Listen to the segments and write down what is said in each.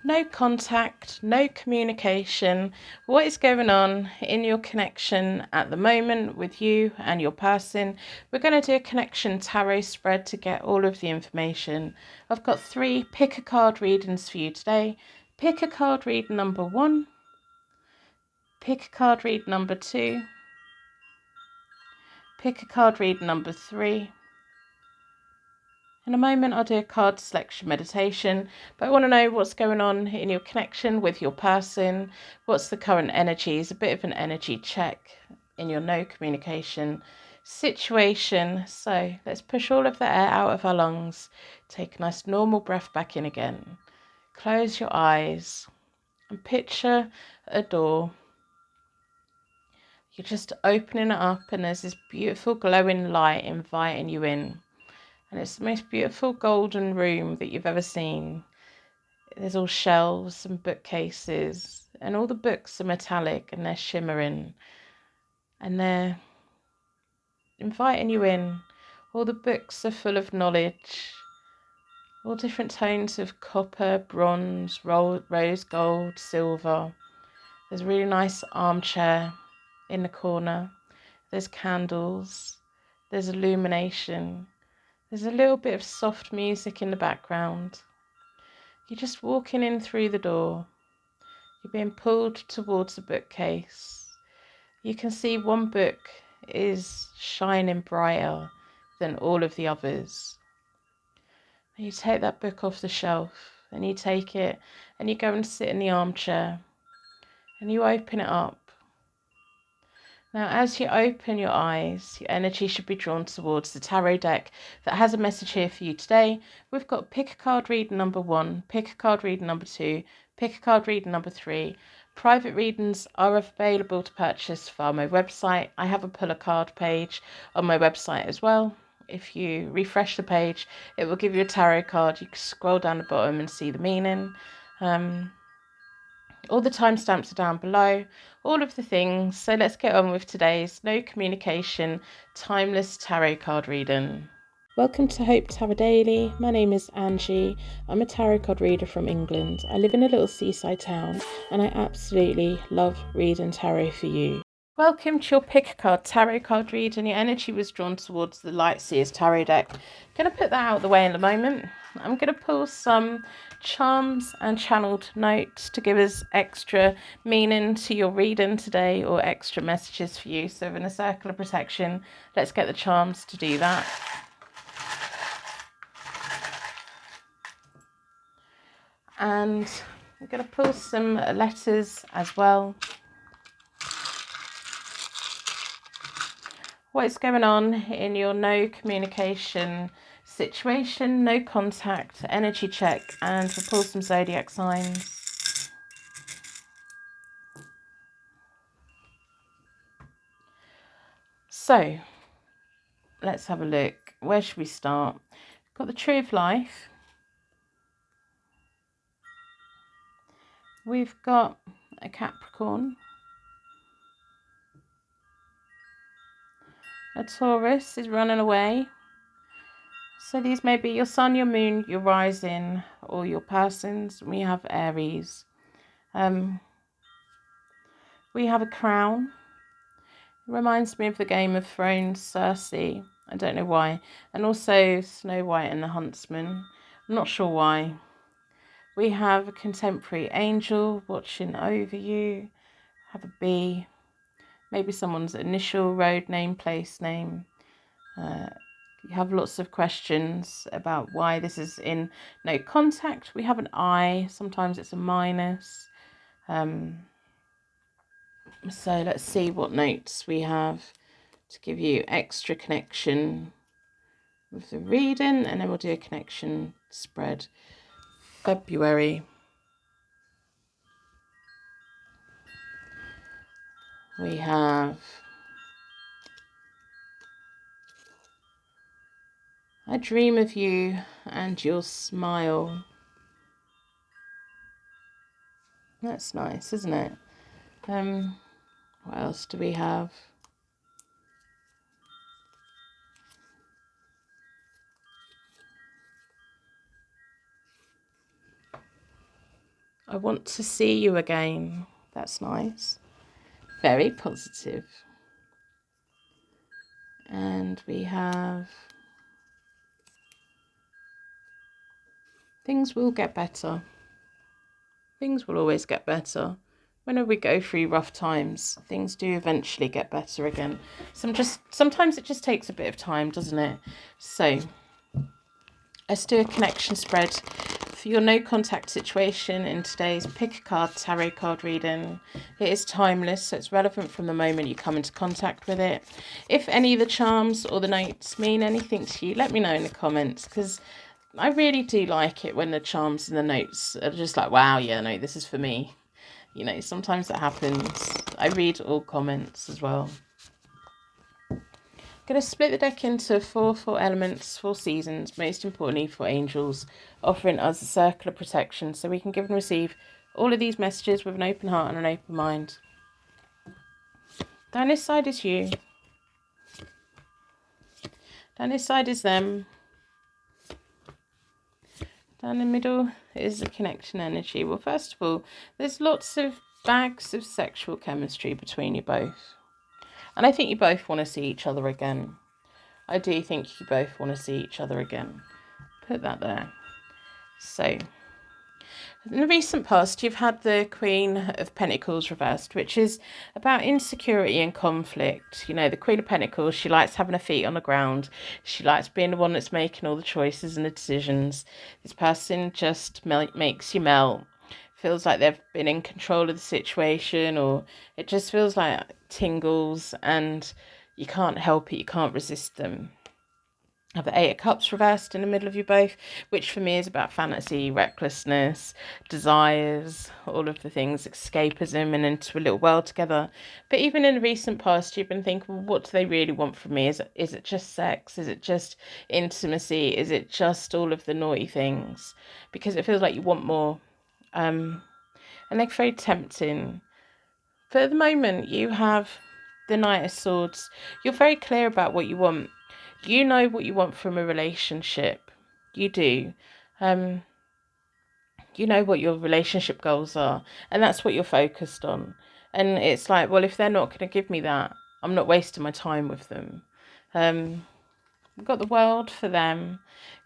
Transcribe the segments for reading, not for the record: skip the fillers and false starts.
no contact, no communication. What is going on in your connection at the moment with you and your person? We're going to do a connection tarot spread to get all of the information. I've got 3 pick a card readings for you today. Pick a card read number 1, pick a card read number 2, pick a card read number 3. In a moment, I'll do a card selection meditation, but I want to know what's going on in your connection with your person. What's the current energies? A bit of an energy check in your no communication situation. So let's push all of the air out of our lungs. Take a nice normal breath back in again. Close your eyes and picture a door. You're just opening it up and there's this beautiful glowing light inviting you in. And it's the most beautiful golden room that you've ever seen. There's all shelves and bookcases, and all the books are metallic and they're shimmering. And they're inviting you in. All the books are full of knowledge. All different tones of copper, bronze, rose gold, silver. There's a really nice armchair in the corner. There's candles. There's illumination. There's a little bit of soft music in the background. You're just walking in through the door. You're being pulled towards a bookcase. You can see one book is shining brighter than all of the others. And you take that book off the shelf and you take it and you go and sit in the armchair and you open it up. Now, as you open your eyes, your energy should be drawn towards the tarot deck that has a message here for you today. We've got pick a card read number 1, pick a card read number 2, pick a card read number 3. Private readings are available to purchase via my website. I have a pull a card page on my website as well. If you refresh the page, it will give you a tarot card. You can scroll down the bottom and see the meaning. All the timestamps are down below, all of the things. So let's get on with today's no communication, timeless tarot card reading. Welcome to Hope Tarot Daily. My name is Angie. I'm a tarot card reader from England. I live in a little seaside town and I absolutely love reading tarot for you. Welcome to your pick a card tarot card read, and your energy was drawn towards the Light Seers tarot deck. I'm going to put that out of the way in a moment. I'm going to pull some charms and channeled notes to give us extra meaning to your reading today, or extra messages for you. So in a circle of protection, let's get the charms to do that. And I'm going to pull some letters as well. What is going on in your no communication situation, no contact, energy check, and we'll pull some zodiac signs. So let's have a look. Where should we start? Got the Tree of Life. We've got a Capricorn. A Taurus is running away. So these may be your sun, your moon, your rising, or your persons. We have Aries. We have a Crown. It reminds me of the Game of Thrones, Cersei. I don't know why. And also Snow White and the Huntsman. I'm not sure why. We have a contemporary angel watching over you. Have a bee. Maybe someone's initial, road name, place name. You have lots of questions about why this is in no contact. We have an I. Sometimes it's a minus. So let's see what notes we have to give you extra connection with the reading, and then we'll do a connection spread. February. We have I dream of you and your smile. That's nice, isn't it? What else do we have? I want to see you again. That's nice. Very positive. And we have things will get better. Things will always get better. Whenever we go through rough times, things do eventually get better again. Sometimes it just takes a bit of time, doesn't it? So let's do a connection spread for your no contact situation in today's pick a card tarot card reading. It is timeless, so it's relevant from the moment you come into contact with it. If any of the charms or the notes mean anything to you, let me know in the comments, because I really do like it when the charms and the notes are just like, wow, yeah, no, this is for me. You know, sometimes that happens. I read all comments as well. I'm going to split the deck into four elements, 4 seasons, most importantly for angels, offering us a circle of protection so we can give and receive all of these messages with an open heart and an open mind. Down this side is you. Down this side is them. Down the middle is the connection energy. Well, first of all, there's lots of bags of sexual chemistry between you both. And I think you both want to see each other again. I do think you both want to see each other again. Put that there. So, in the recent past, you've had the Queen of Pentacles reversed, which is about insecurity and conflict. You know, the Queen of Pentacles, she likes having her feet on the ground. She likes being the one that's making all the choices and the decisions. This person just makes you melt. Feels like they've been in control of the situation, or it just feels like tingles and you can't help it. You can't resist them. Have the 8 of Cups reversed in the middle of you both, which for me is about fantasy, recklessness, desires, all of the things, escapism, and into a little world together. But even in the recent past, you've been thinking, well, what do they really want from me? Is it just sex? Is it just intimacy? Is it just all of the naughty things? Because it feels like you want more. And they're very tempting. But at the moment, you have the Knight of Swords. You're very clear about what you want. You know what you want from a relationship. You do. You know what your relationship goals are, and that's what you're focused on. And it's like, well, if they're not going to give me that, I'm not wasting my time with them. We've got the World for them,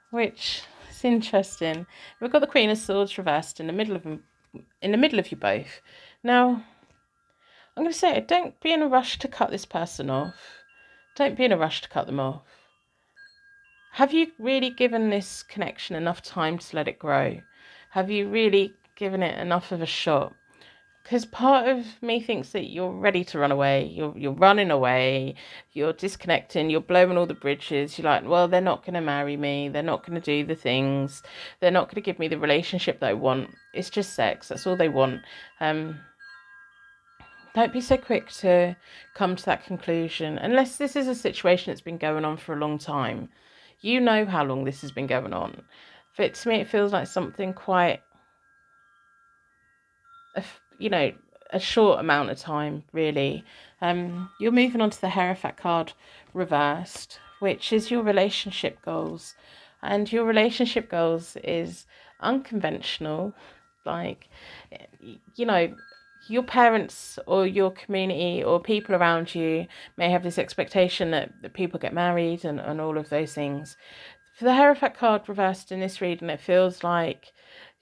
which is interesting. We've got the Queen of Swords reversed in the middle of you both. Now, I'm going to say it, don't be in a rush to cut this person off. Don't be in a rush to cut them off. Have you really given this connection enough time to let it grow? Have you really given it enough of a shot? Because part of me thinks that you're ready to run away. You're running away. You're disconnecting. You're blowing all the bridges. You're like, well, they're not going to marry me. They're not going to do the things. They're not going to give me the relationship that I want. It's just sex. That's all they want. Don't be so quick to come to that conclusion. Unless this is a situation that's been going on for a long time. You know how long this has been going on. But to me, it feels like something quite, a short amount of time, really. You're moving on to the Hierophant card reversed, which is your relationship goals. And your relationship goals is unconventional. Like, your parents or your community or people around you may have this expectation that people get married and all of those things. For the Hierophant card reversed in this reading, it feels like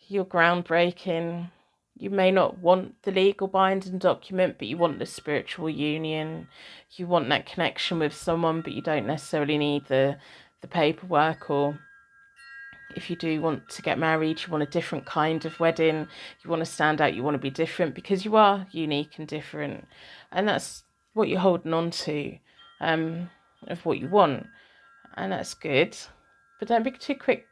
you're groundbreaking. You may not want the legal binding document, but you want the spiritual union. You want that connection with someone, but you don't necessarily need the paperwork. Or if you do want to get married, you want a different kind of wedding. You want to stand out. You want to be different because you are unique and different. And that's what you're holding on to, of what you want. And that's good. But don't be too quick.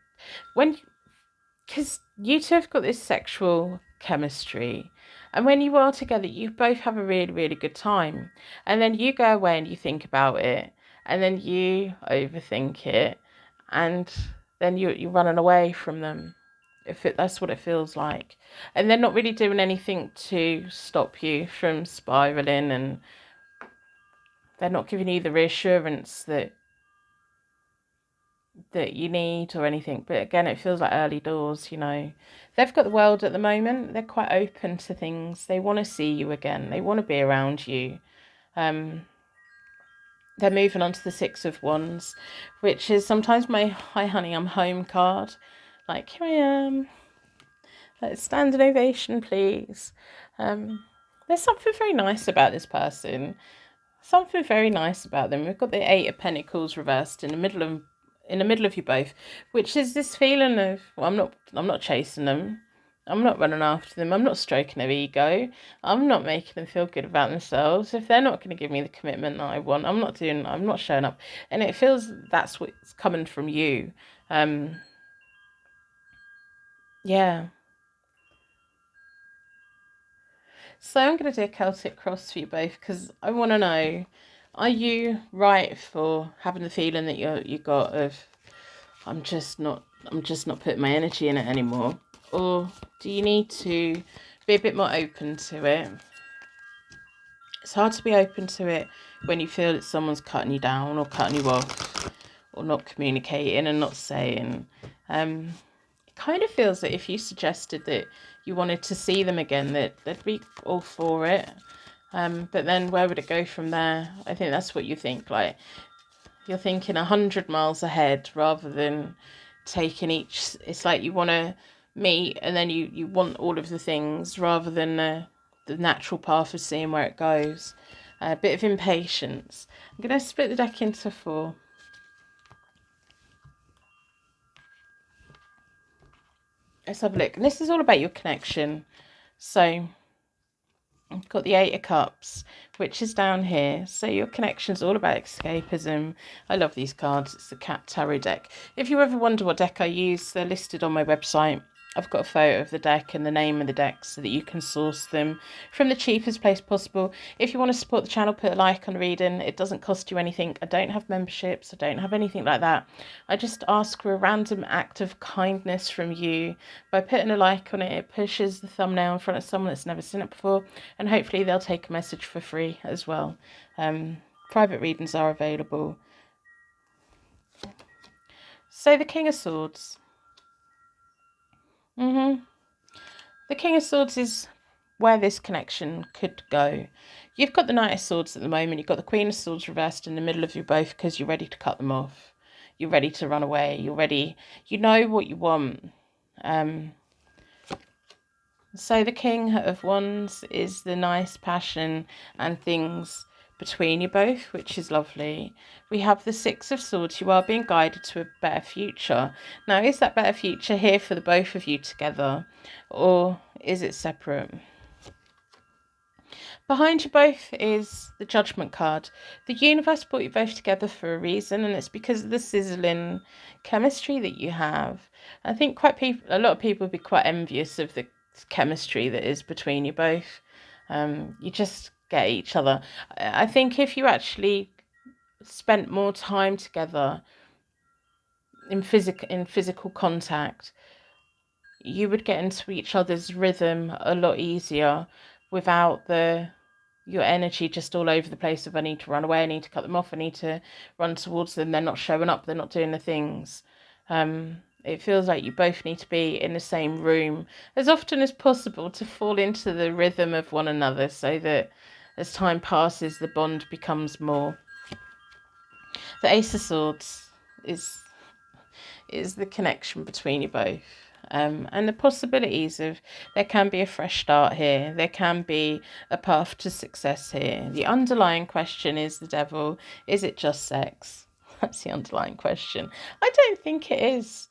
Because you two have got this sexual chemistry. And when you are together, you both have a really, really good time. And then you go away and you think about it. And then you overthink it. And then you're running away from them. That's what it feels like. And they're not really doing anything to stop you from spiraling. And they're not giving you the reassurance that that you need or anything. But again, it feels like early doors, you know. They've got the world at the moment. They're quite open to things. They want to see you again. They want to be around you. They're moving on to the Six of Wands, which is sometimes my "Hi honey, I'm home" card. Like, here I am. Let's stand an ovation, please. There's something very nice about this person. Something very nice about them. We've got the Eight of Pentacles reversed in the middle of you both, which is this feeling of, well, I'm not chasing them. I'm not running after them. I'm not stroking their ego. I'm not making them feel good about themselves. If they're not going to give me the commitment that I want, I'm not showing up. And it feels that's what's coming from you. Yeah. So I'm going to do a Celtic Cross for you both because I want to know, are you right for having the feeling that you got of, I'm just not putting my energy in it anymore? Or do you need to be a bit more open to it? It's hard to be open to it when you feel that someone's cutting you down or cutting you off or not communicating and not saying. It kind of feels that if you suggested that you wanted to see them again, that they'd be all for it. But then where would it go from there? I think that's what you think. Like, you're thinking 100 miles ahead rather than taking each. It's like you want to meet and then you want all of the things rather than the natural path of seeing where it goes. A bit of impatience. I'm going to split the deck into 4. Let's have a look. And this is all about your connection. So I've got the Eight of Cups, which is down here. So your connection's all about escapism. I love these cards. It's the Cat Tarot deck. If you ever wonder what deck I use, they're listed on my website. I've got a photo of the deck and the name of the deck so that you can source them from the cheapest place possible. If you want to support the channel, put a like on reading. It doesn't cost you anything. I don't have memberships. I don't have anything like that. I just ask for a random act of kindness from you. By putting a like on it, it pushes the thumbnail in front of someone that's never seen it before, and hopefully they'll take a message for free as well. Private readings are available. So the King of Swords. The King of Swords is where this connection could go. You've got the Knight of Swords at the moment. You've got the Queen of Swords reversed in the middle of you both because you're ready to cut them off. You're ready to run away. You're ready. You know what you want. So the King of Wands is the nice passion and things between you both, which is lovely. We have the Six of Swords. You are being guided to a better future. Now, is that better future here for the both of you together, or is it separate? Behind you both is the Judgment card. The universe brought you both together for a reason, and it's because of the sizzling chemistry that you have. I think a lot of people would be quite envious of the chemistry that is between you both. You just get each other. I think if you actually spent more time together in physical contact, you would get into each other's rhythm a lot easier without your energy just all over the place of, I need to run away, I need to cut them off, I need to run towards them, they're not showing up, they're not doing the things. It feels like you both need to be in the same room as often as possible to fall into the rhythm of one another so that as time passes, the bond becomes more. The Ace of Swords is the connection between you both. And the possibilities of, there can be a fresh start here. There can be a path to success here. The underlying question is the Devil. Is it just sex? That's the underlying question. I don't think it is.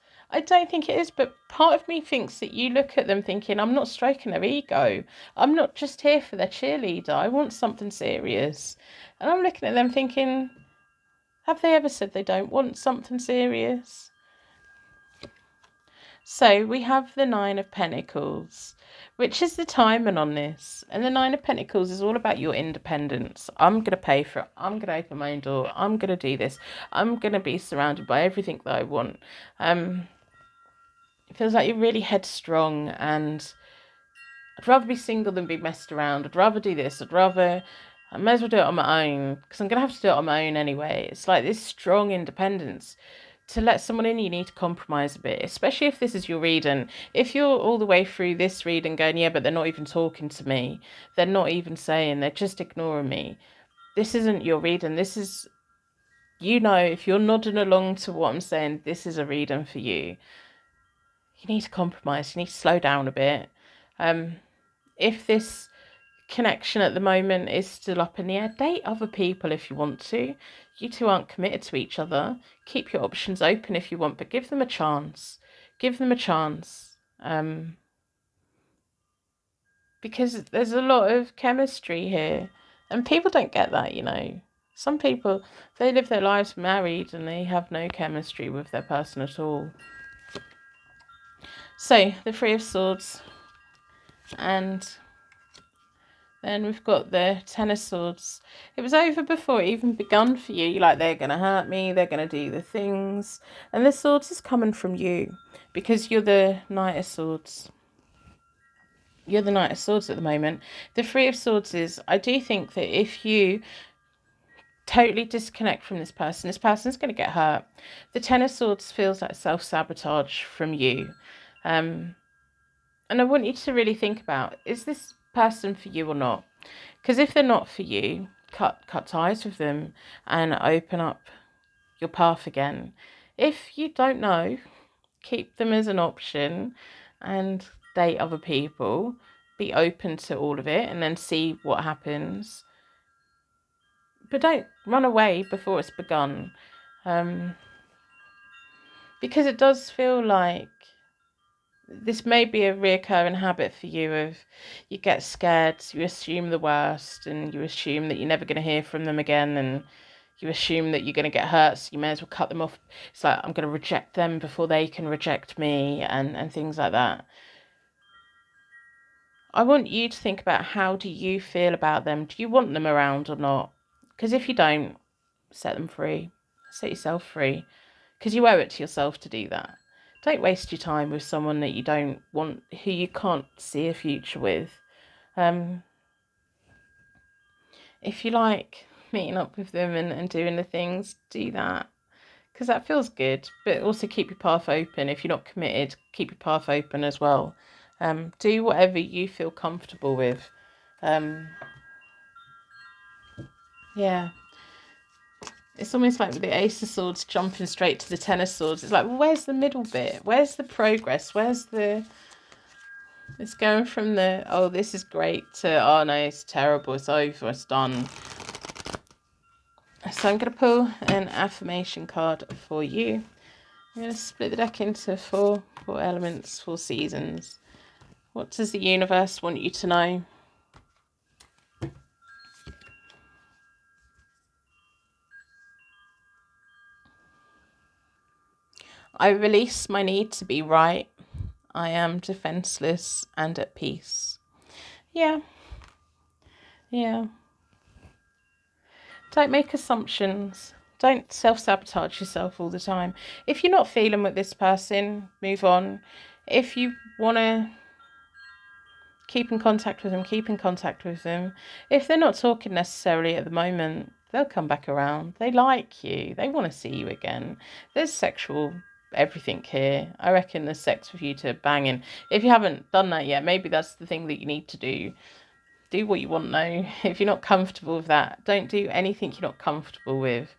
But part of me thinks that you look at them thinking, I'm not stroking their ego. I'm not just here for their cheerleader. I want something serious. And I'm looking at them thinking, have they ever said they don't want something serious? So we have the Nine of Pentacles, which is the timing on this. And the Nine of Pentacles is all about your independence. I'm going to pay for it. I'm going to open my own door. I'm going to do this. I'm going to be surrounded by everything that I want. It feels like you're really headstrong, and I'd rather be single than be messed around. I'd rather do this. I may as well do it on my own because I'm going to have to do it on my own anyway. It's like this strong independence. to let someone in, you need to compromise a bit, especially if this is your reading. If you're all the way through this reading going, yeah, but they're not even talking to me, they're not even saying, they're just ignoring me, this isn't your reading. This is, you know, if you're nodding along to what I'm saying, this is a reading for you. You need to compromise. You need to slow down a bit. If this connection at the moment is still up in the air, date other people if you want to. You two aren't committed to each other. Keep your options open if you want, but give them a chance. Give them a chance. Because there's a lot of chemistry here. And people don't get that, you know. Some people, they live their lives married and they have no chemistry with their person at all. So, the Three of Swords. And then we've got the Ten of Swords. It was over before it even begun for you. You're like, they're going to hurt me. They're going to do the things. And the Swords is coming from you. Because you're the Knight of Swords. You're the Knight of Swords at the moment. The Three of Swords is, I do think that if you totally disconnect from this person's going to get hurt. The Ten of Swords feels like self-sabotage from you. And I want you to really think about, is this person for you or not? Because if they're not for you, cut ties with them and open up your path again. If you don't know, keep them as an option and date other people. Be open to all of it and then see what happens. But don't run away before it's begun. Because it does feel like this may be a reoccurring habit for you of you get scared, you assume the worst, and you assume that you're never going to hear from them again, and you assume that you're going to get hurt, so you may as well cut them off. It's like, I'm going to reject them before they can reject me, and things like that. I want you to think about, how do you feel about them? Do you want them around or not? Because if you don't, set them free. Set yourself free. Because you owe it to yourself to do that. Don't waste your time with someone that you don't want, who you can't see a future with. If you like meeting up with them and doing the things, do that. Because that feels good. But also keep your path open. If you're not committed, keep your path open as well. Do whatever you feel comfortable with. Yeah. It's almost like with the Ace of Swords jumping straight to the Ten of Swords. It's like, well, where's the middle bit? Where's the progress? Where's the... It's going from the, oh, this is great, to, oh, no, it's terrible, it's over, it's done. So I'm going to pull an affirmation card for you. I'm going to split the deck into four elements, 4 seasons. What does the universe want you to know? I release my need to be right. I am defenseless and at peace. Yeah. Don't make assumptions. Don't self-sabotage yourself all the time. If you're not feeling with this person, move on. If you want to keep in contact with them, keep in contact with them. If they're not talking necessarily at the moment, they'll come back around. They like you. They want to see you again. There's sexual everything here. I reckon there's sex with you to banging. If you haven't done that yet, maybe that's the thing that you need to do. Do what you want now. If you're not comfortable with that, don't do anything you're not comfortable with.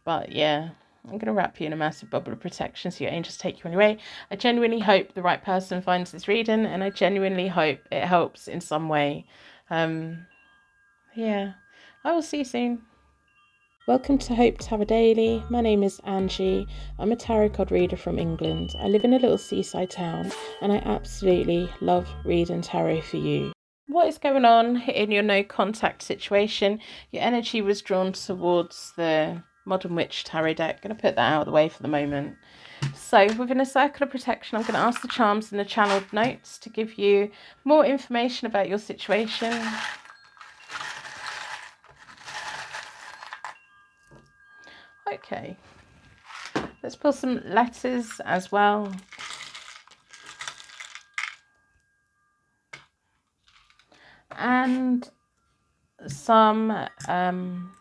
But yeah, I'm going to wrap you in a massive bubble of protection so your angels take you on your way. I genuinely hope the right person finds this reading, and I genuinely hope it helps in some way. Yeah, I will see you soon. Welcome to Hope Tarot Daily. My name is Angie. I'm a tarot card reader from England. I live in a little seaside town, and I absolutely love reading tarot for you. What is going on in your no contact situation? Your energy was drawn towards the Modern Witch Tarot deck. I'm going to put that out of the way for the moment. So within a circle of protection, I'm going to ask the charms and the channeled notes to give you more information about your situation. Okay. Let's pull some letters as well. And some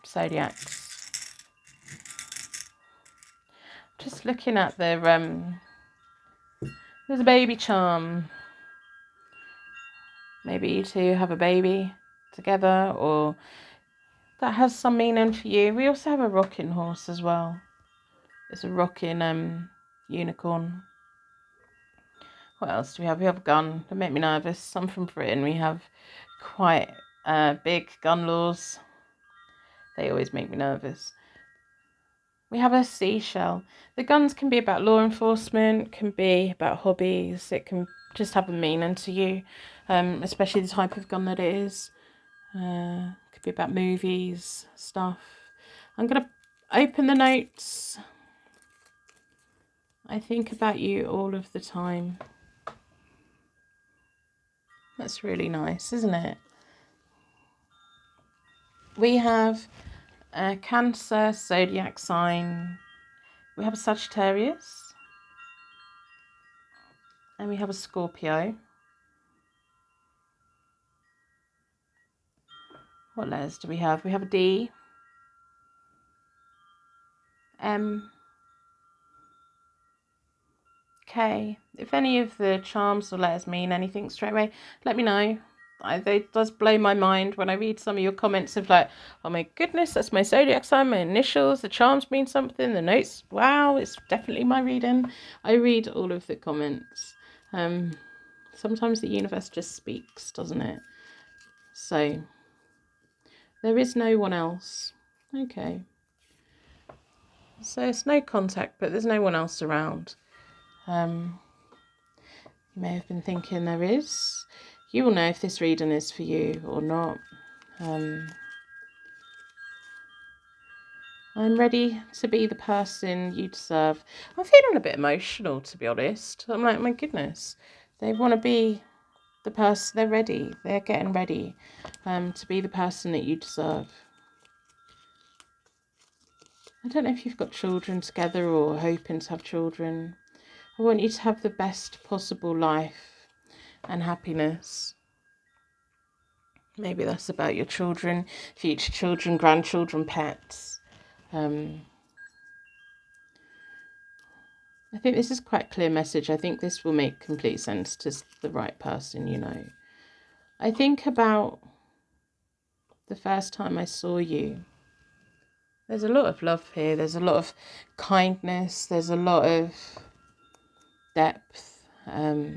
zodiacs. just looking at the there's a baby charm. Maybe you two have a baby together, or that has some meaning for you. We also have a rocking horse as well. It's a rocking unicorn. What else do we have? We have a gun. They make me nervous. Some from Britain. We have quite big gun laws. They always make me nervous. We have a seashell. The guns can be about law enforcement, can be about hobbies. It can just have a meaning to you, especially the type of gun that it is. Could be about movies, stuff. I'm going to open the notes. I think about you all of the time. That's really nice, isn't it? We have a Cancer zodiac sign. We have a Sagittarius. And we have a Scorpio. What letters do we have? We have a D, M, K. If any of the charms or letters mean anything straight away, let me know. It does blow my mind when I read some of your comments of like, oh my goodness, that's my zodiac sign, my initials, the charms mean something, the notes, wow, it's definitely my reading. I read all of the comments. Sometimes the universe just speaks, doesn't it? So, there is no one else. Okay. So it's no contact, but there's no one else around. You may have been thinking there is. You will know if this reading is for you or not. I'm ready to be the person you deserve. I'm feeling a bit emotional, to be honest. I'm like, my goodness, they want to be the person. They're ready. They're getting ready to be the person that you deserve. I don't know if you've got children together or hoping to have children. I want you to have the best possible life and happiness. Maybe that's about your children, future children, grandchildren, pets. I think this is quite a clear message. I think this will make complete sense to the right person, you know. I think about the first time I saw you. There's a lot of love here. There's a lot of kindness. There's a lot of depth. I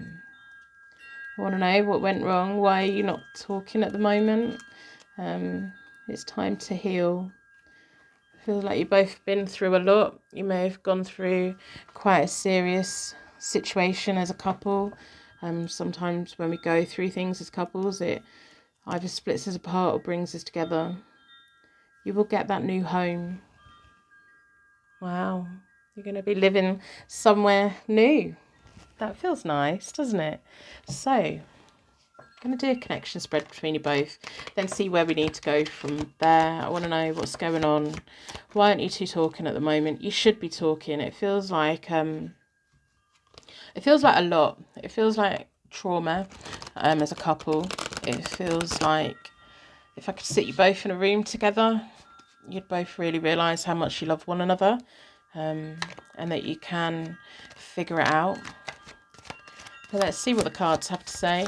want to know what went wrong. Why are you not talking at the moment? It's time to heal. I feel like you've both been through a lot. You may have gone through quite a serious situation as a couple. Sometimes when we go through things as couples, it either splits us apart or brings us together. You will get that new home. Wow, you're going to be living somewhere new. That feels nice, doesn't it? So, I'm going to do a connection spread between you both, then see where we need to go from there. I want to know what's going on. Why aren't you two talking at the moment? You should be talking. It feels like a lot. It feels like trauma as a couple. It feels like if I could sit you both in a room together, you'd both really realise how much you love one another, and that you can figure it out. But let's see what the cards have to say.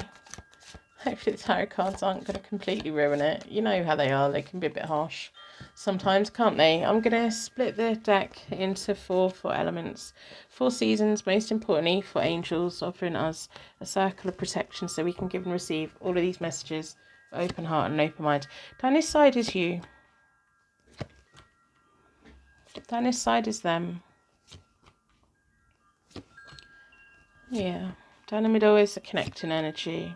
Hopefully the tarot cards aren't going to completely ruin it. You know how they are. They can be a bit harsh sometimes, can't they? I'm going to split the deck into four elements. 4 seasons, most importantly, for angels, offering us a circle of protection so we can give and receive all of these messages with open heart and open mind. Down this side is you. Down this side is them. Yeah. Down the middle is the connecting energy.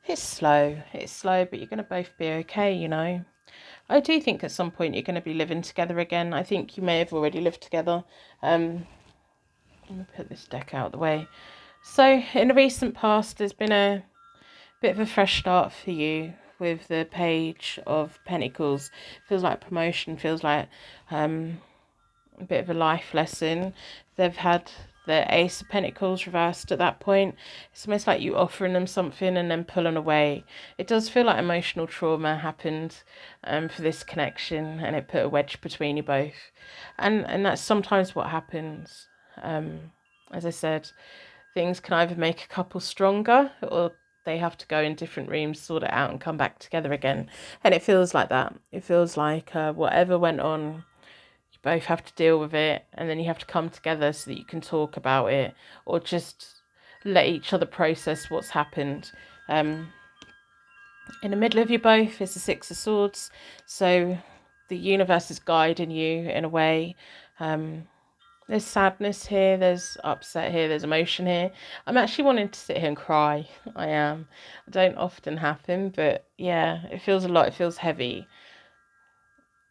It's slow, but you're going to both be okay, you know. I do think at some point you're going to be living together again. I think you may have already lived together. I'm going to put this deck out of the way. So, in the recent past, there's been a bit of a fresh start for you with the Page of Pentacles. Feels like promotion, feels like a bit of a life lesson. They've had the Ace of Pentacles reversed at that point. It's almost like you offering them something and then pulling away. It does feel like emotional trauma happened for this connection, and it put a wedge between you both. And that's sometimes what happens. As I said, things can either make a couple stronger, or they have to go in different rooms, sort it out, and come back together again. And it feels like that. It feels like whatever went on, you both have to deal with it, and then you have to come together so that you can talk about it, or just let each other process what's happened. In the middle of you both is the Six of Swords, so the universe is guiding you in a way. There's sadness here, there's upset here, there's emotion here. I'm actually wanting to sit here and cry. I am. I don't often happen, but yeah, it feels a lot. It feels heavy.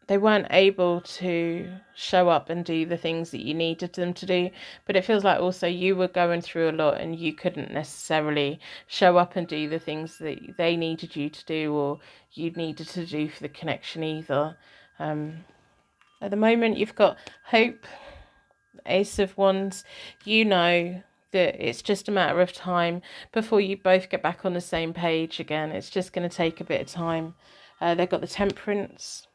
They weren't able to show up and do the things that you needed them to do, but it feels like also you were going through a lot and you couldn't necessarily show up and do the things that they needed you to do, or you needed to do for the connection either. At the moment, you've got hope. Ace of Wands, you know that it's just a matter of time before you both get back on the same page again. It's just going to take a bit of time. They've got the Temperance,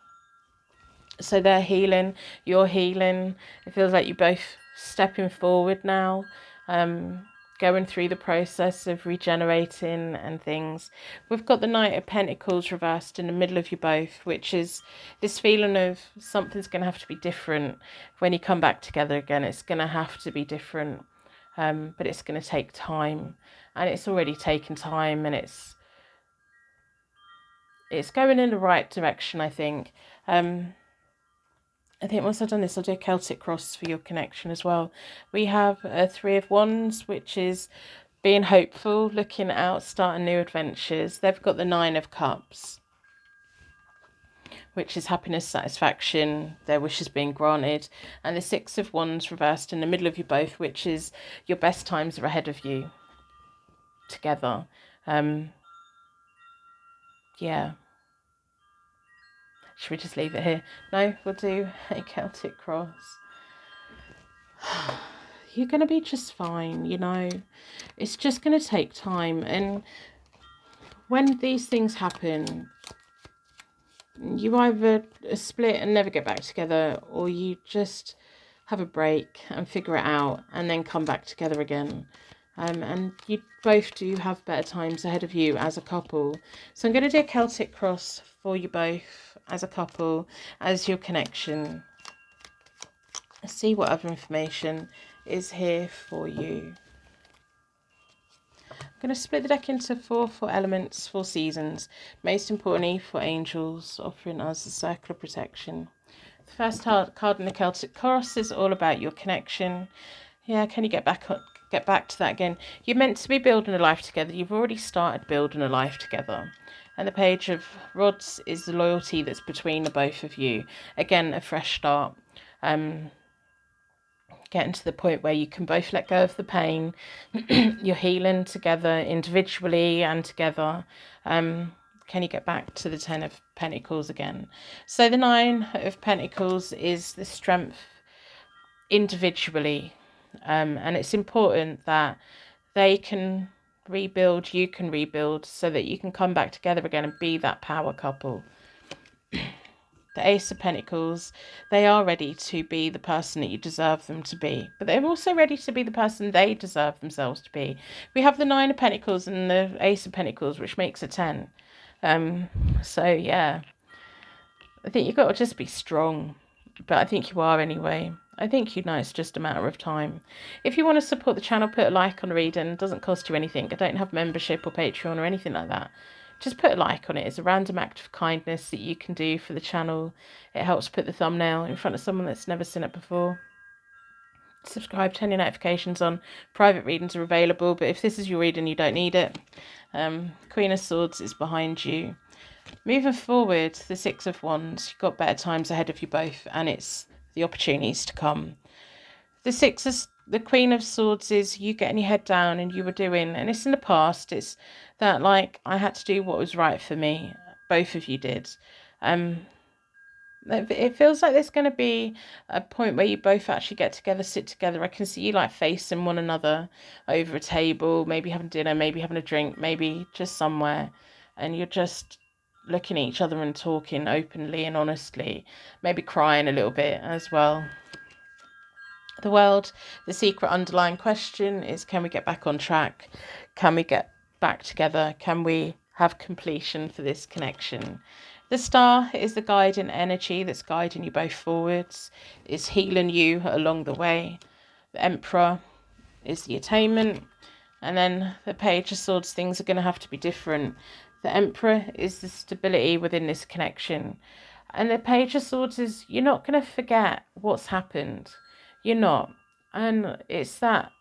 so they're healing, you're healing. It feels like you're both stepping forward now, going through the process of regenerating and things. We've got the Knight of Pentacles reversed in the middle of you both, which is this feeling of something's going to have to be different when you come back together again. It's going to have to be different, but it's going to take time, and it's already taken time, and it's going in the right direction, I think. I think once I've done this, I'll do a Celtic Cross for your connection as well. We have a Three of Wands, which is being hopeful, looking out, starting new adventures. They've got the Nine of Cups, which is happiness, satisfaction, their wishes being granted. And the Six of Wands reversed in the middle of you both, which is your best times are ahead of you together. Yeah. Should we just leave it here? No, we'll do a Celtic Cross. You're going to be just fine, you know. It's just going to take time. And when these things happen, you either split and never get back together, or you just have a break and figure it out and then come back together again. And you both do have better times ahead of you as a couple. So I'm going to do a Celtic Cross for you both as a couple, as your connection. Let's see what other information is here for you. I'm going to split the deck into four elements, 4 seasons. Most importantly, for angels, offering us a circle of protection. The first card in the Celtic Cross is all about your connection. Yeah, can you get back to that again? You're meant to be building a life together. You've already started building a life together. And the Page of Rods is the loyalty that's between the both of you. Again, a fresh start. Getting to the point where you can both let go of the pain. You're healing together, individually and together. Can you get back to the Ten of Pentacles again? So the Nine of Pentacles is the strength individually. And it's important that they can rebuild, you can rebuild, so that you can come back together again and be that power couple. The Ace of Pentacles, they are ready to be the person that you deserve them to be, but they're also ready to be the person they deserve themselves to be. We have the Nine of Pentacles and the Ace of Pentacles, which makes a 10. So yeah, I think you've got to just be strong, but I think you are anyway. I think you know it's just a matter of time. If you want to support the channel, put a like on the reading. It doesn't cost you anything. I don't have membership or Patreon or anything like that. Just put a like on it. It's a random act of kindness that you can do for the channel. It helps put the thumbnail in front of someone that's never seen it before. Subscribe, turn your notifications on. Private readings are available, but if this is your reading, you don't need it. Queen of Swords is behind you. Moving forward, the Six of Wands, you've got better times ahead of you both, and it's the opportunities to come. The Queen of Swords is you getting your head down and you were doing, and it's in the past, it's that, like, I had to do what was right for me. Both of you did. It feels like there's going to be a point where you both actually get together, sit together. I can see you like facing one another over a table, maybe having dinner, maybe having a drink, maybe just somewhere, and you're just looking at each other and talking openly and honestly, maybe crying a little bit as well. The world, the secret underlying question is, can we get back on track? Can we get back together? Can we have completion for this connection? The star is the guiding energy that's guiding you both forwards. It's healing you along the way. The Emperor is the attainment. And then the Page of Swords, things are going to have to be different. The Emperor is the stability within this connection. And the Page of Swords is, you're not going to forget what's happened. You're not. And it's that,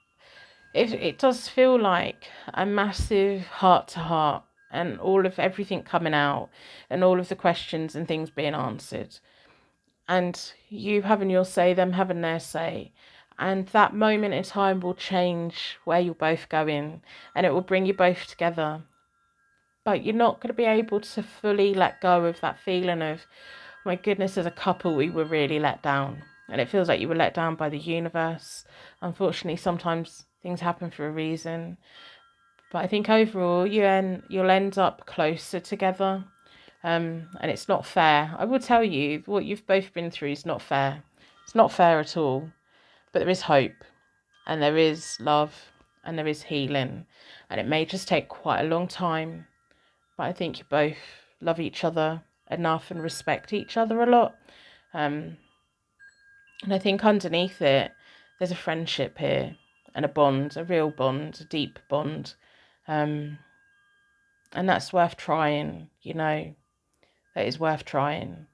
it does feel like a massive heart to heart, and all of everything coming out and all of the questions and things being answered. And you having your say, them having their say. And that moment in time will change where you're both going, and it will bring you both together. But you're not going to be able to fully let go of that feeling of, my goodness, as a couple, we were really let down. And it feels like you were let down by the universe. Unfortunately, sometimes things happen for a reason. But I think overall, you'll end up closer together. And it's not fair. I will tell you, what you've both been through is not fair. It's not fair at all. But there is hope, and there is love, and there is healing. And it may just take quite a long time. But I think you both love each other enough and respect each other a lot. And I think underneath it, there's a friendship here and a bond, a real bond, a deep bond. And that's worth trying, that is worth trying,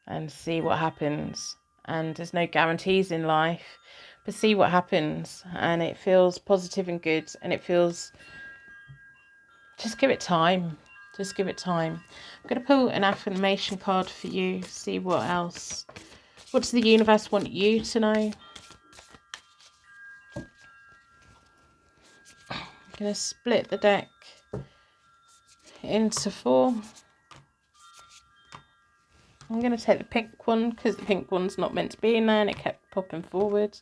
and see what happens. And there's no guarantees in life, but see what happens. And it feels positive and good, and it feels, just give it time. Just give it time. I'm going to pull an affirmation card for you, see what does the universe want you to know? I'm going to split the deck into 4. I'm going to take the pink one because the pink one's not meant to be in there and it kept popping forward.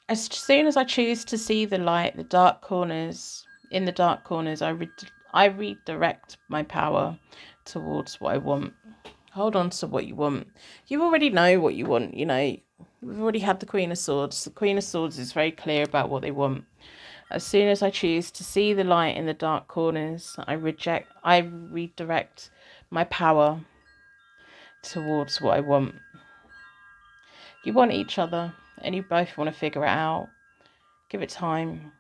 As soon as I choose to see the light, in the dark corners, I redirect my power towards what I want. Hold on to what you want. You already know what you want, We've already had the Queen of Swords. The Queen of Swords is very clear about what they want. As soon as I choose to see the light in the dark corners, I redirect my power towards what I want. You want each other, and you both want to figure it out. Give it time.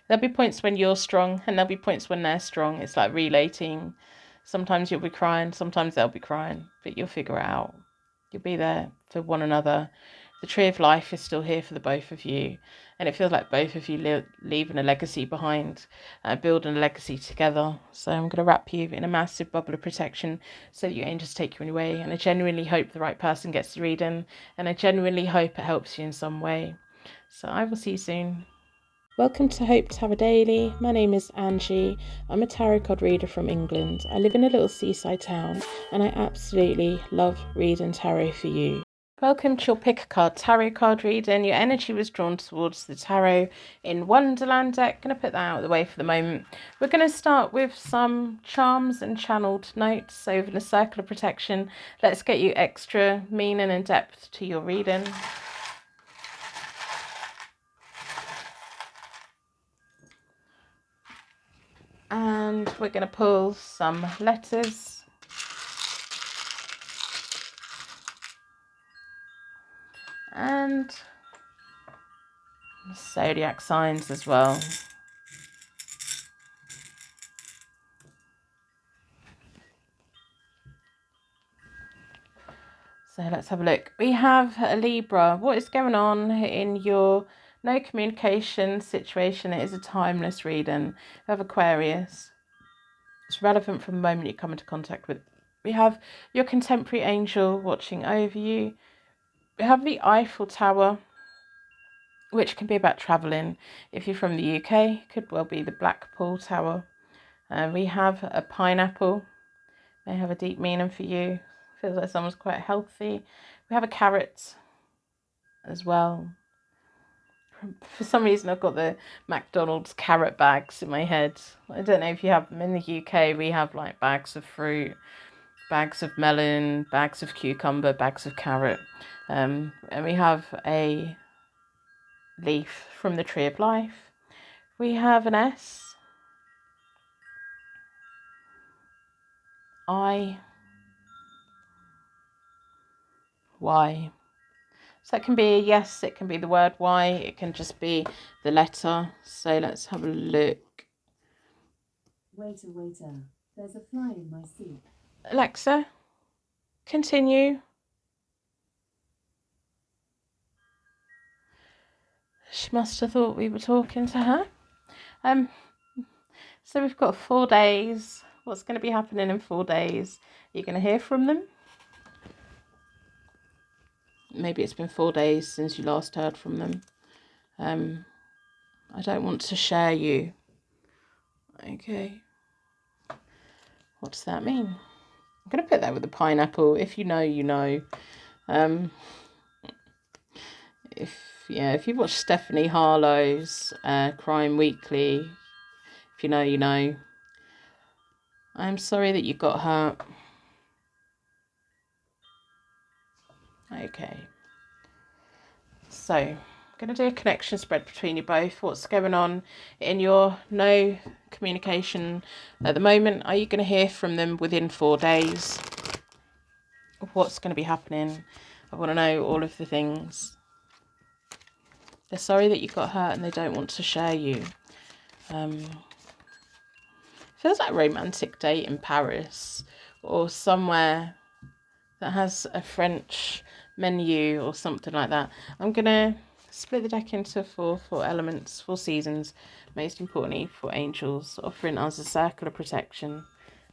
There'll be points when you're strong, and there'll be points when they're strong. It's like relating. Sometimes you'll be crying, sometimes they'll be crying, but you'll figure it out. You'll be there for one another. The tree of life is still here for the both of you, and it feels like both of you leaving a legacy behind, building a legacy together. So I'm going to wrap you in a massive bubble of protection so that your angels take you on your way, and I genuinely hope the right person gets the reading, and I genuinely hope it helps you in some way. So I will see you soon. Welcome to Hope Tarot Daily. My name is Angie. I'm a tarot card reader from England. I live in a little seaside town and I absolutely love reading tarot for you. Welcome to your pick a card tarot card reading. Your energy was drawn towards the Tarot in Wonderland deck. Going to put that out of the way for the moment. We're going to start with some charms and channeled notes. So within a circle of protection, let's get you extra meaning and depth to your reading. And we're going to pull some letters. And zodiac signs as well. So let's have a look. We have a Libra. What is going on in your no communication situation? It is a timeless reading. We have Aquarius. It's relevant from the moment you come into contact with. We have your contemporary angel watching over you. We have the Eiffel Tower, which can be about travelling. If you're from the UK, could well be the Blackpool Tower. We have a pineapple. May have a deep meaning for you. Feels like someone's quite healthy. We have a carrot as well. For some reason, I've got the McDonald's carrot bags in my head. I don't know if you have them in the UK. We have like bags of fruit, bags of melon, bags of cucumber, bags of carrot. And we have a leaf from the Tree of Life. We have an S, I, Y. So that can be a yes, it can be the word Y, it can just be the letter. So let's have a look. Waiter, there's a fly in my soup. Alexa, continue. She must have thought we were talking to her. So we've got 4 days. What's going to be happening in 4 days? You're going to hear from them. Maybe it's been 4 days since you last heard from them. I don't want to share you. Okay. What does that mean? I'm going to put that with the pineapple. If you know, you know. If you've watched Stephanie Harlow's Crime Weekly, if you know, you know. I'm sorry that you got hurt. Okay. So, I'm going to do a connection spread between you both. What's going on in your no communication at the moment? Are you going to hear from them within 4 days? What's going to be happening? I want to know all of the things. They're sorry that you got hurt and they don't want to share you. Feels like a romantic date in Paris or somewhere that has a French menu or something like that. I'm going to split the deck into four elements, 4 seasons, most importantly for angels, offering us a circle of protection.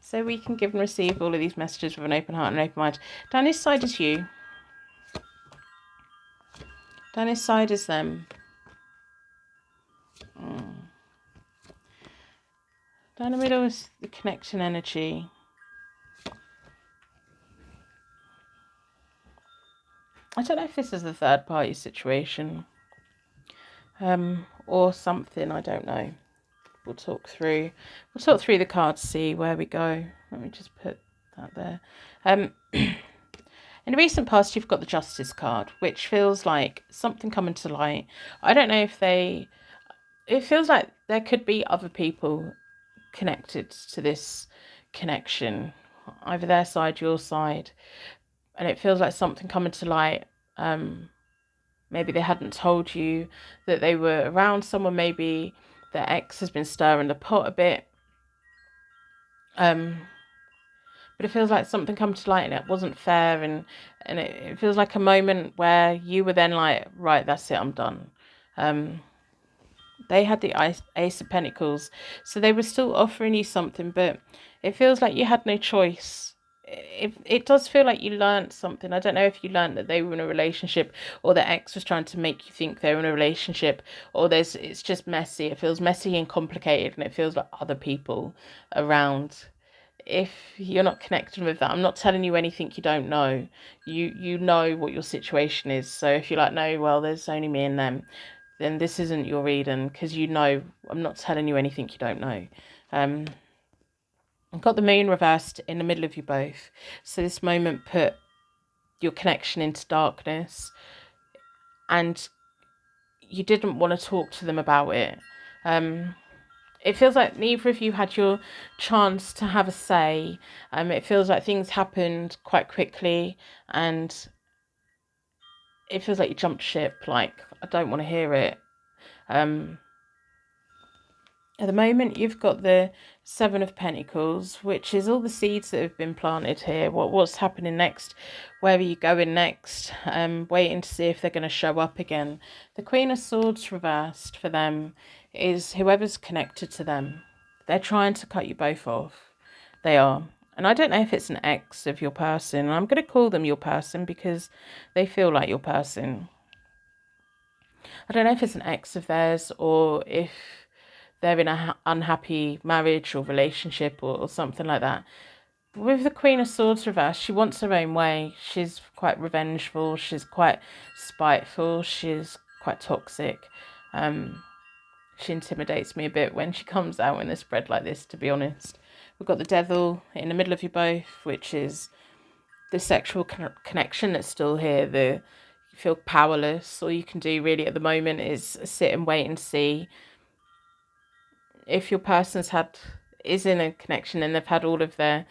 So we can give and receive all of these messages with an open heart and an open mind. Down this side is you. Down this side is them. Down the middle is the connection energy. I don't know if this is a third party situation. Or something, I don't know. We'll talk through the cards, see where we go. Let me just put that there. In the recent past, you've got the Justice card, which feels like something coming to light. I don't know if it feels like there could be other people connected to this connection, either their side, your side, and it feels like something coming to light. Maybe they hadn't told you that they were around someone. Maybe their ex has been stirring the pot a bit. But it feels like something come to light and it wasn't fair, and it feels like a moment where you were then like, right, that's it, I'm done. They had the Ace of Pentacles, so they were still offering you something, but it feels like you had no choice. It does feel like you learned something. I don't know if you learned that they were in a relationship, or the ex was trying to make you think they were in a relationship, or it's just messy. It feels messy and complicated, and it feels like other people around. If you're not connecting with that, I'm not telling you anything you don't know. You know what your situation is. So if you're like, no, well, there's only me and them, then this isn't your reading, because you know I'm not telling you anything you don't know. I've got the moon reversed in the middle of you both. So this moment put your connection into darkness, and you didn't want to talk to them about it. It feels like neither of you had your chance to have a say. It feels like things happened quite quickly, and it feels like you jumped ship. Like, I don't want to hear it. At the moment, you've got the 7 of Pentacles, which is all the seeds that have been planted here. What's happening next? Where are you going next? Waiting to see if they're going to show up again. The Queen of Swords reversed for them is whoever's connected to them. They're trying to cut you both off. They are. And I don't know if it's an ex of your person. And I'm going to call them your person because they feel like your person. I don't know if it's an ex of theirs, or if they're in a unhappy marriage or relationship or something like that. With the Queen of Swords reversed, she wants her own way. She's quite revengeful. She's quite spiteful. She's quite toxic. She intimidates me a bit when she comes out in a spread like this, to be honest. We've got the Devil in the middle of you both, which is the sexual connection that's still here. You feel powerless. All you can do really at the moment is sit and wait and see. If your person's is in a connection and they've had all of their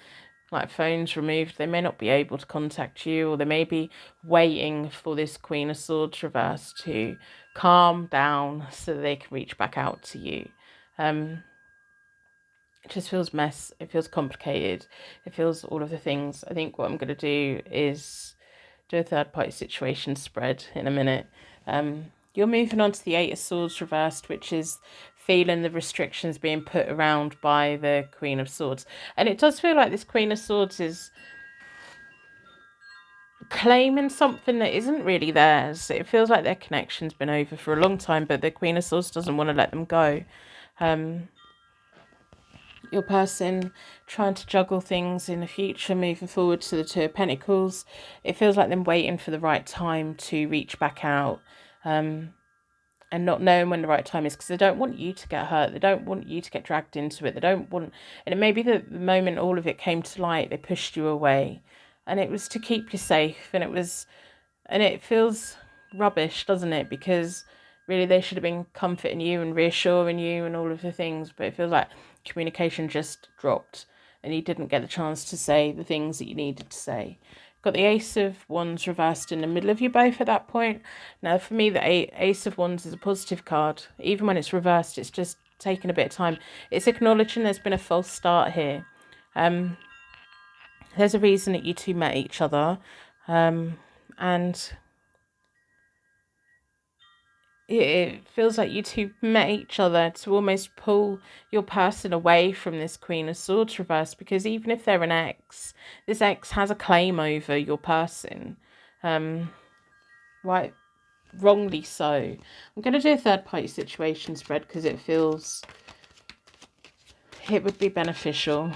phones removed, they may not be able to contact you, or they may be waiting for this Queen of Swords reverse to calm down so they can reach back out to you. It just feels it feels complicated, it feels all of the things. I think what I'm going to do is do a third party situation spread in a minute. You're moving on to the Eight of Swords reversed, which is feeling the restrictions being put around by the Queen of Swords. And it does feel like this Queen of Swords is claiming something that isn't really theirs. It feels like their connection's been over for a long time, but the Queen of Swords doesn't want to let them go. Your person trying to juggle things in the future, moving forward to the Two of Pentacles. It feels like them waiting for the right time to reach back out, and not knowing when the right time is, because they don't want you to get hurt. They don't want you to get dragged into it. They don't want, and it may be that the moment all of it came to light, they pushed you away, and it was to keep you safe, and it feels rubbish, doesn't it? Because really they should have been comforting you and reassuring you and all of the things, but it feels like communication just dropped and you didn't get the chance to say the things that you needed to say. Got the Ace of Wands reversed in the middle of you both at that point. Now, for me, the Ace of Wands is a positive card. Even when it's reversed, it's just taking a bit of time. It's acknowledging there's been a false start here. There's a reason that you two met each other. And it feels like you two met each other to almost pull your person away from this Queen of Swords reverse, because even if they're an ex, this ex has a claim over your person. Right, wrongly so. I'm going to do a third party situation spread because it feels it would be beneficial.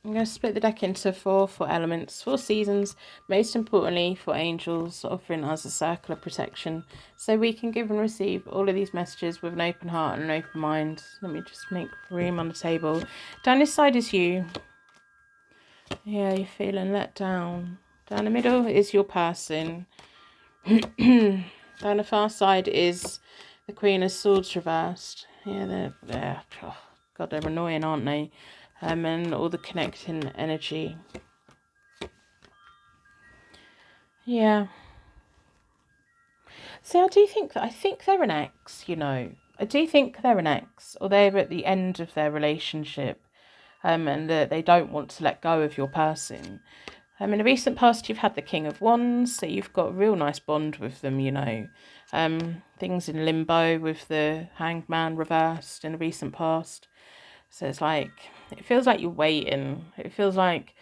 I'm going to split the deck into four elements, 4 seasons, most importantly for angels, offering us a circle of protection so we can give and receive all of these messages with an open heart and an open mind. Let me just make room on the table. Down this side is you. Yeah, you're feeling let down. Down the middle is your person. Down the far side is the Queen of Swords reversed. Yeah, they're oh, God, they're annoying, aren't they? And all the connecting energy. Yeah. See, I think they're an ex, you know. I do think they're an ex, or they're at the end of their relationship, and they don't want to let go of your person. In the recent past, you've had the King of Wands, so you've got a real nice bond with them, you know. Things in limbo with the Hanged Man reversed in the recent past. So it's like, it feels like you're waiting. It feels like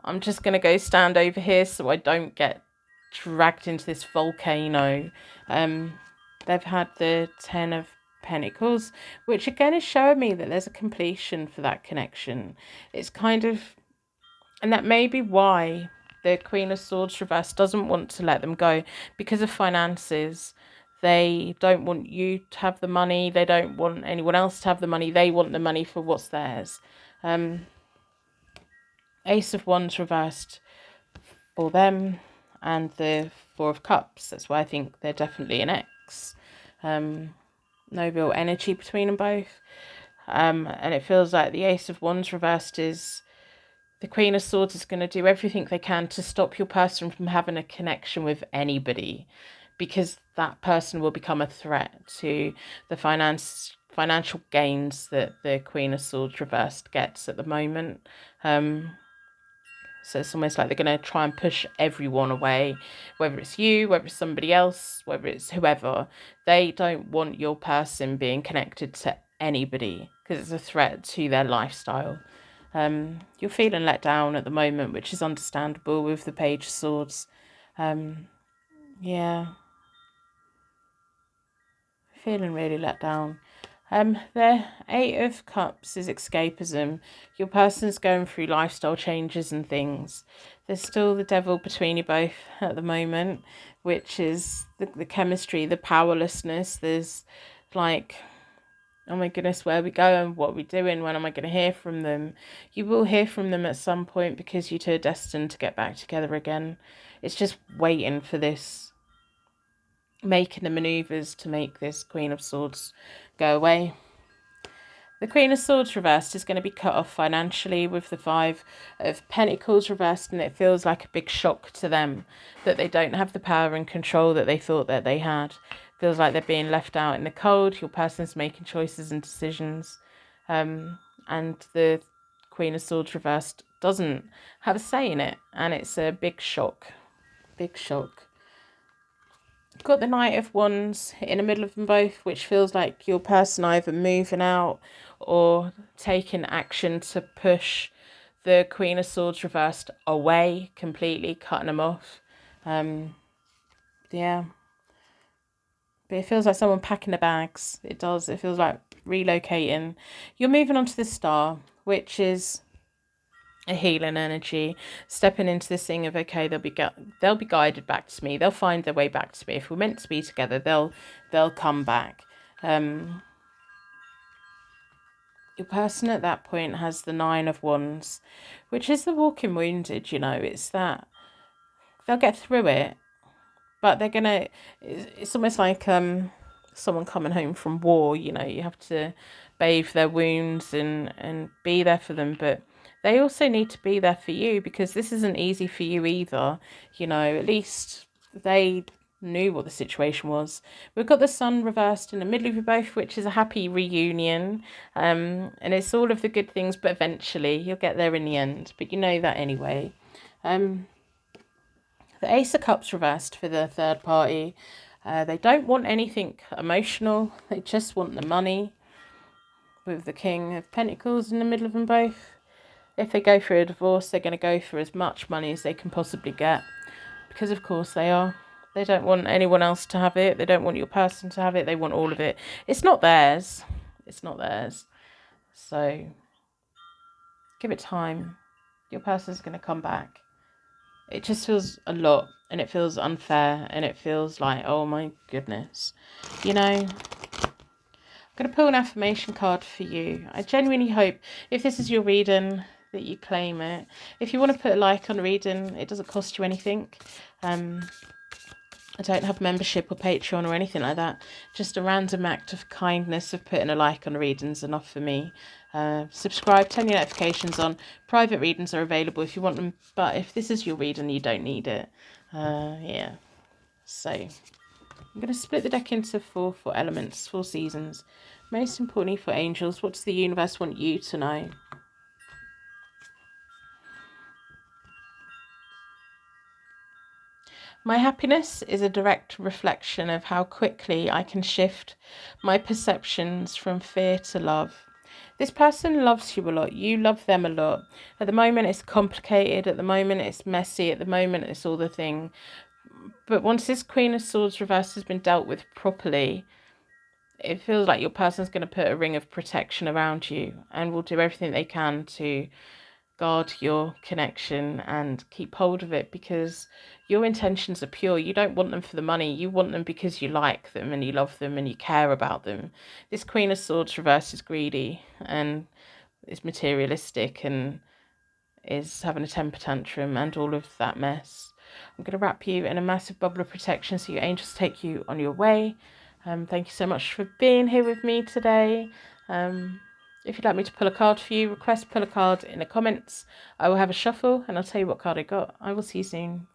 I'm just going to go stand over here so I don't get dragged into this volcano. They've had the 10 of Pentacles, which again is showing me that there's a completion for that connection. It's kind of, and that may be why the Queen of Swords reverse doesn't want to let them go, because of finances. They don't want you to have the money. They don't want anyone else to have the money. They want the money for what's theirs. Ace of Wands reversed for them, and the Four of Cups. That's why I think they're definitely an ex. No real energy between them both. And it feels like the Ace of Wands reversed is the Queen of Swords is going to do everything they can to stop your person from having a connection with anybody, because that person will become a threat to the financial gains that the Queen of Swords reversed gets at the moment. So it's almost like they're going to try and push everyone away, whether it's you, whether it's somebody else, whether it's whoever. They don't want your person being connected to anybody because it's a threat to their lifestyle. You're feeling let down at the moment, which is understandable with the Page of Swords. Yeah, feeling really let down. The Eight of Cups is escapism. Your person's going through lifestyle changes and things. There's still the devil between you both at the moment, which is the chemistry, the powerlessness. There's like, oh my goodness, where are we going? What are we doing? When am I going to hear from them? You will hear from them at some point because you two are destined to get back together again. It's just waiting for this, making the maneuvers to make this Queen of Swords go away. The Queen of Swords reversed is going to be cut off financially with the Five of Pentacles reversed, and it feels like a big shock to them that they don't have the power and control that they thought that they had. Feels like they're being left out in the cold. Your person's making choices and decisions. And the Queen of Swords reversed doesn't have a say in it, and it's a big shock. Big shock. Got the Knight of Wands in the middle of them both, which feels like your person either moving out or taking action to push the Queen of Swords reversed away completely, cutting them off. Yeah. But it feels like someone packing the bags. It does. It feels like relocating. You're moving on to the Star, which is a healing energy, stepping into this thing of, okay, they'll be guided back to me. They'll find their way back to me. If we're meant to be together, they'll come back. Your person at that point has the Nine of Wands, which is the walking wounded. It's that they'll get through it, but they're gonna. It's almost like someone coming home from war. You have to bathe their wounds and be there for them, but they also need to be there for you because this isn't easy for you either. At least they knew what the situation was. We've got the Sun reversed in the middle of you both, which is a happy reunion. And it's all of the good things, but eventually you'll get there in the end. But you know that anyway. The Ace of Cups reversed for the third party. They don't want anything emotional. They just want the money. With the King of Pentacles in the middle of them both. If they go through a divorce, they're going to go for as much money as they can possibly get. Because of course they are. They don't want anyone else to have it. They don't want your person to have it. They want all of it. It's not theirs. It's not theirs. So give it time. Your person's going to come back. It just feels a lot, and it feels unfair, and it feels like, oh my goodness. I'm going to pull an affirmation card for you. I genuinely hope, if this is your reading, that you claim it. If you want to put a like on reading, it doesn't cost you anything. I don't have membership or Patreon or anything like that. Just a random act of kindness of putting a like on readings enough for me. Subscribe, turn your notifications on. Private readings are available if you want them, but if this is your reading, you don't need it. Yeah. So I'm going to split the deck into four elements, 4 seasons. Most importantly for angels, what does the universe want you to know? My happiness is a direct reflection of how quickly I can shift my perceptions from fear to love. This person loves you a lot. You love them a lot. At the moment, it's complicated. At the moment, it's messy. At the moment, it's all the thing. But once this Queen of Swords reverse has been dealt with properly, it feels like your person's going to put a ring of protection around you and will do everything they can to guard your connection and keep hold of it because your intentions are pure. You don't want them for the money. You want them because you like them and you love them and you care about them. This Queen of Swords reverse is greedy and is materialistic and is having a temper tantrum and all of that mess. I'm going to wrap you in a massive bubble of protection so your angels take you on your way. Thank you so much for being here with me today. If you'd like me to pull a card for you, request pull a card in the comments. I will have a shuffle and I'll tell you what card I got. I will see you soon.